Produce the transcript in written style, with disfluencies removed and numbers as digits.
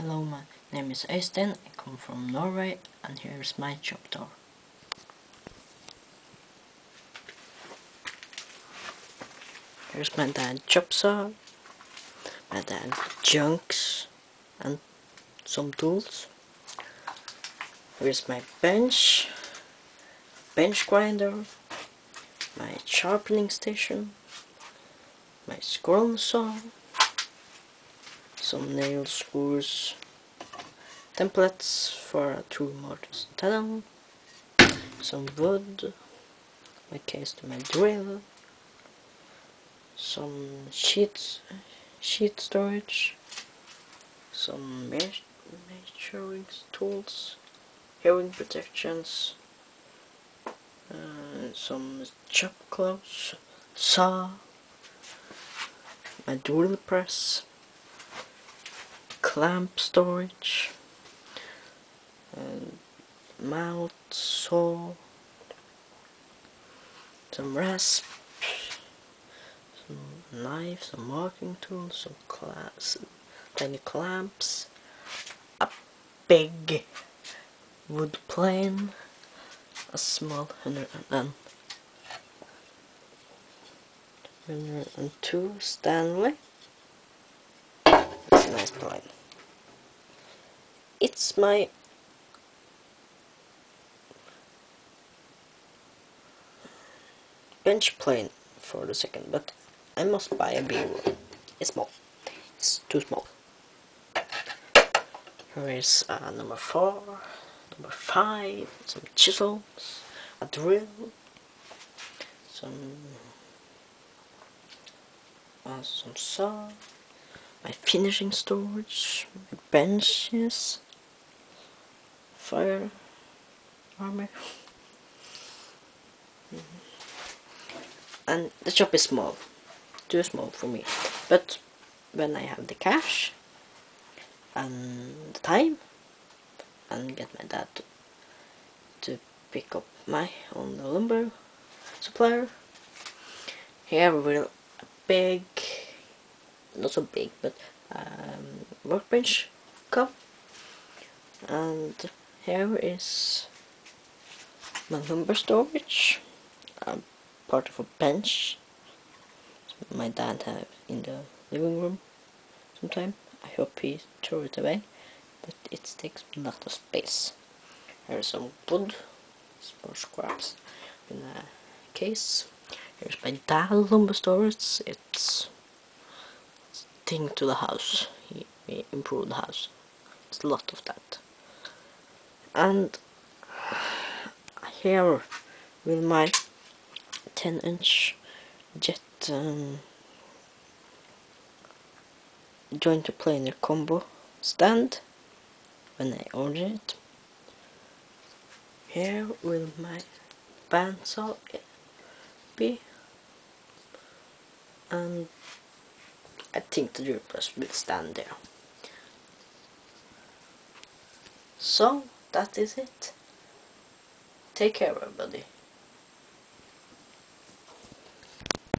Hello, my name is Øystein, I come from Norway, and here's my shop door. Here's my dad's chop saw, my dad's junks, and some tools. Here's my bench grinder, my sharpening station, my scroll saw, some nail screws, templates for a true mortise tunnel, some wood, my case to my drill, some sheet storage, some measuring tools, hearing protections, some chop cloths, saw, my drill press, clamp storage, mount saw, some rasp, some knives, some marking tools, some tiny clamps, a big wood plane, a small 102 Stanley. It's a nice plane. It's my bench plane for the second, but I must buy a bigger one. It's small. It's too small. Here is number 4, number 5, some chisels, a drill, some saw, my finishing storage, my benches, fire armor, and the shop is small, too small for me, but when I have the cash and the time and get my dad to pick up my own lumber supplier, here will a big, not so big, but workbench come, and here is my lumber storage, part of a bench my dad have in the living room sometime. I hope he threw it away, but it takes a lot of space. Here's some wood, more scraps in a case. Here's my dad's lumber storage. It's thing to the house. He improved the house. It's a lot of that. And here with my 10-inch jet jointer planer combo stand when I ordered it. Here will my bandsaw be, and I think the drill press will stand there. So that is it. Take care, everybody.